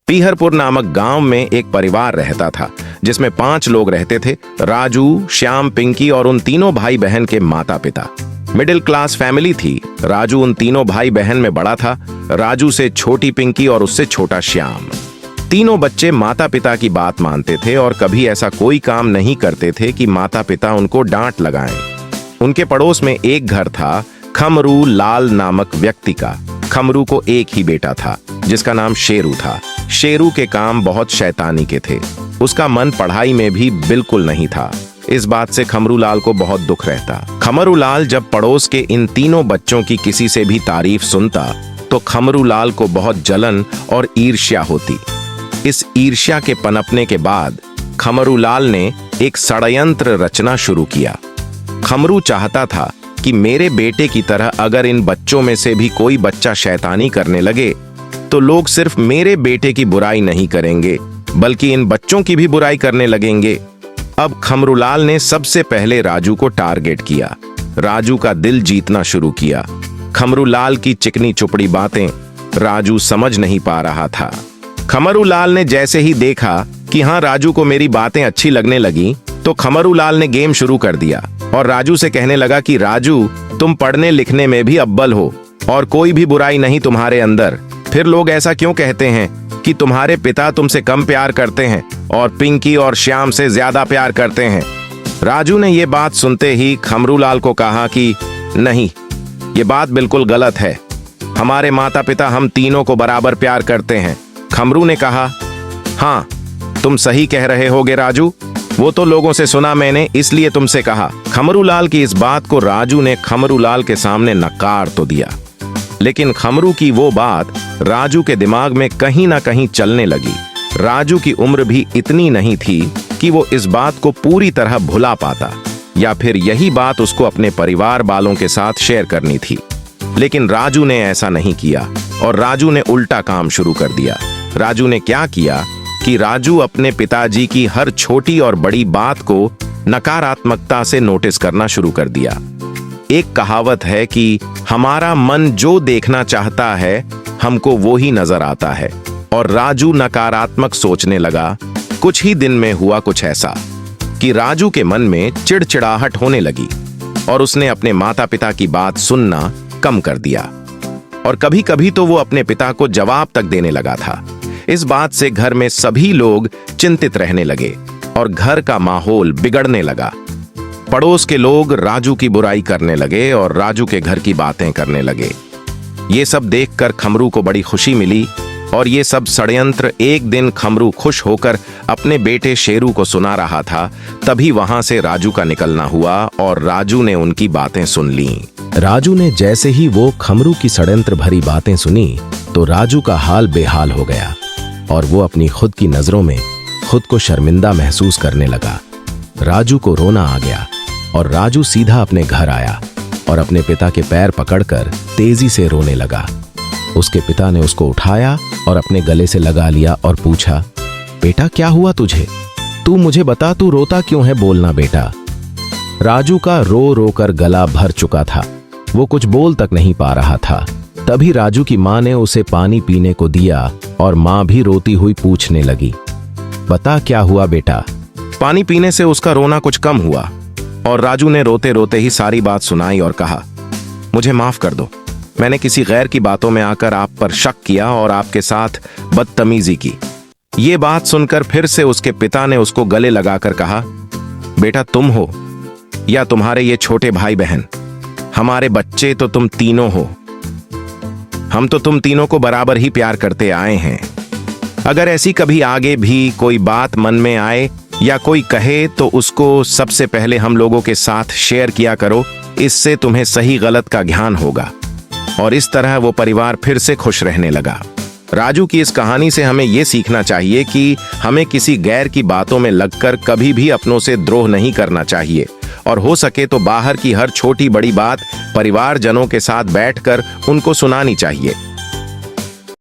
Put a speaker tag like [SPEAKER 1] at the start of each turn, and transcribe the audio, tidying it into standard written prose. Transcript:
[SPEAKER 1] पीहरपुर नामक गांव में एक परिवार रहता था जिसमें 5 लोग रहते थे। राजू, श्याम, पिंकी और उन तीनों भाई बहन के माता पिता। मिडिल क्लास फैमिली थी। राजू उन तीनों भाई बहन में बड़ा था। राजू से छोटी पिंकी और उससे छोटा श्याम। तीनों बच्चे माता पिता की बात मानते थे और कभी ऐसा कोई काम नहीं करते थे कि माता पिता उनको डांट लगाएं। उनके पड़ोस में एक घर था खमरू लाल नामक व्यक्ति का। खमरू को एक ही बेटा था जिसका नाम शेरू था। शेरू के काम बहुत शैतानी के थे। उसका मन पढ़ाई में भी बिल्कुल नहीं था। इस बात से खमरू लाल को बहुत दुख रहता। खमरू लाल जब पड़ोस के इन तीनों बच्चों की किसी से भी तारीफ सुनता तो खमरू लाल को बहुत जलन और ईर्ष्या होती। इस ईर्ष्या के पनपने के बाद खमरू लाल ने एक षड्यंत्र रचना शुरू किया। खमरू चाहता था कि मेरे बेटे की तरह अगर इन बच्चों में से भी कोई बच्चा शैतानी करने लगे तो लोग सिर्फ मेरे बेटे की बुराई नहीं करेंगे बल्कि इन बच्चों की भी बुराई करने लगेंगे। अब खमरूलाल ने सबसे पहले राजू को टारगेट किया। राजू का दिल जीतना शुरू किया। खमरूलाल की चिकनी चुपड़ी बातें राजू समझ नहीं पा रहा था। खमरूलाल ने जैसे ही देखा कि हाँ, राजू को मेरी बातें अच्छी लगने लगी तो खमरूलाल ने गेम शुरू कर दिया और राजू से कहने लगा कि राजू, तुम पढ़ने लिखने में भी अव्वल हो और कोई भी बुराई नहीं तुम्हारे अंदर। फिर लोग ऐसा क्यों कहते हैं कि तुम्हारे पिता तुमसे कम प्यार करते हैं और पिंकी और श्याम से ज्यादा प्यार करते हैं। राजू ने ये बात सुनते ही खमरूलाल को कहा कि नहीं, ये बात बिल्कुल गलत है। हमारे माता पिता हम तीनों को बराबर प्यार करते हैं। खमरू ने कहा, हाँ, तुम सही कह रहे होगे राजू, वो तो लोगों से सुना मैंने, इसलिए तुमसे कहा। खमरूलाल की इस बात को राजू ने खमरूलाल के सामने नकार तो दिया, लेकिन खमरू की वो बात राजू के दिमाग में कहीं ना कहीं चलने लगी। राजू की उम्र भी इतनी नहीं थी कि वो इस बात को पूरी तरह भुला पाता या फिर यही बात उसको अपने परिवार वालों के साथ शेयर करनी थी। लेकिन राजू ने ऐसा नहीं किया और राजू ने उल्टा काम शुरू कर दिया। राजू ने क्या किया कि राजू अपने पिताजी की हर छोटी और बड़ी बात को नकारात्मकता से नोटिस करना शुरू कर दिया। एक कहावत है कि हमारा मन जो देखना चाहता है हमको वो ही नजर आता है, और राजू नकारात्मक सोचने लगा। कुछ ही दिन में हुआ कुछ ऐसा कि राजू के मन में चिड़चिड़ाहट होने लगी और उसने अपने माता पिता की बात सुनना कम कर दिया और कभी कभी तो वो अपने पिता को जवाब तक देने लगा था। इस बात से घर में सभी लोग चिंतित रहने लगे और घर का माहौल बिगड़ने लगा। पड़ोस के लोग राजू की बुराई करने लगे और राजू के घर की बातें करने लगे। ये सब देखकर खमरू को बड़ी खुशी मिली और ये सब षड्यंत्र एक दिन खमरू खुश होकर अपने बेटे शेरू को सुना रहा था, तभी वहां से राजू का निकलना हुआ और राजू ने उनकी बातें सुन लीं। राजू ने जैसे ही वो खमरू की षड्यंत्र भरी बातें सुनी तो राजू का हाल बेहाल हो गया और वो अपनी खुद की नजरों में खुद को शर्मिंदा महसूस करने लगा। राजू को रोना आ गया और राजू सीधा अपने घर आया और अपने पिता के पैर पकड़कर तेजी से रोने लगा। उसके पिता ने उसको उठाया और अपने गले से लगा लिया और पूछा, बेटा क्या हुआ तुझे? तू मुझे बता, तू रोता क्यों है? बोलना बेटा। राजू का रो रो कर गला भर चुका था, वो कुछ बोल तक नहीं पा रहा था। तभी राजू की माँ ने उसे पानी पीने को दिया और माँ भी रोती हुई पूछने लगी, बता क्या हुआ बेटा? पानी पीने से उसका रोना कुछ कम हुआ और राजू ने रोते रोते ही सारी बात सुनाई और कहा, मुझे माफ कर दो, मैंने किसी गैर की बातों में आकर आप पर शक किया और आपके साथ बदतमीजी की। ये बात सुनकर फिर से उसके पिता ने उसको गले लगाकर कहा, बेटा तुम हो या तुम्हारे ये छोटे भाई बहन, हमारे बच्चे तो तुम तीनों हो। हम तो तुम तीनों को बराबर ही प्यार करते आए हैं। अगर ऐसी कभी आगे भी कोई बात मन में आए या कोई कहे तो उसको सबसे पहले हम लोगों के साथ शेयर किया करो, इससे तुम्हें सही गलत का ज्ञान होगा। और इस तरह वो परिवार फिर से खुश रहने लगा। राजू की इस कहानी से हमें यह सीखना चाहिए कि हमें किसी गैर की बातों में लगकर कभी भी अपनों से द्रोह नहीं करना चाहिए और हो सके तो बाहर की हर छोटी बड़ी बात परिवारजनों के साथ बैठकर उनको सुनानी चाहिए।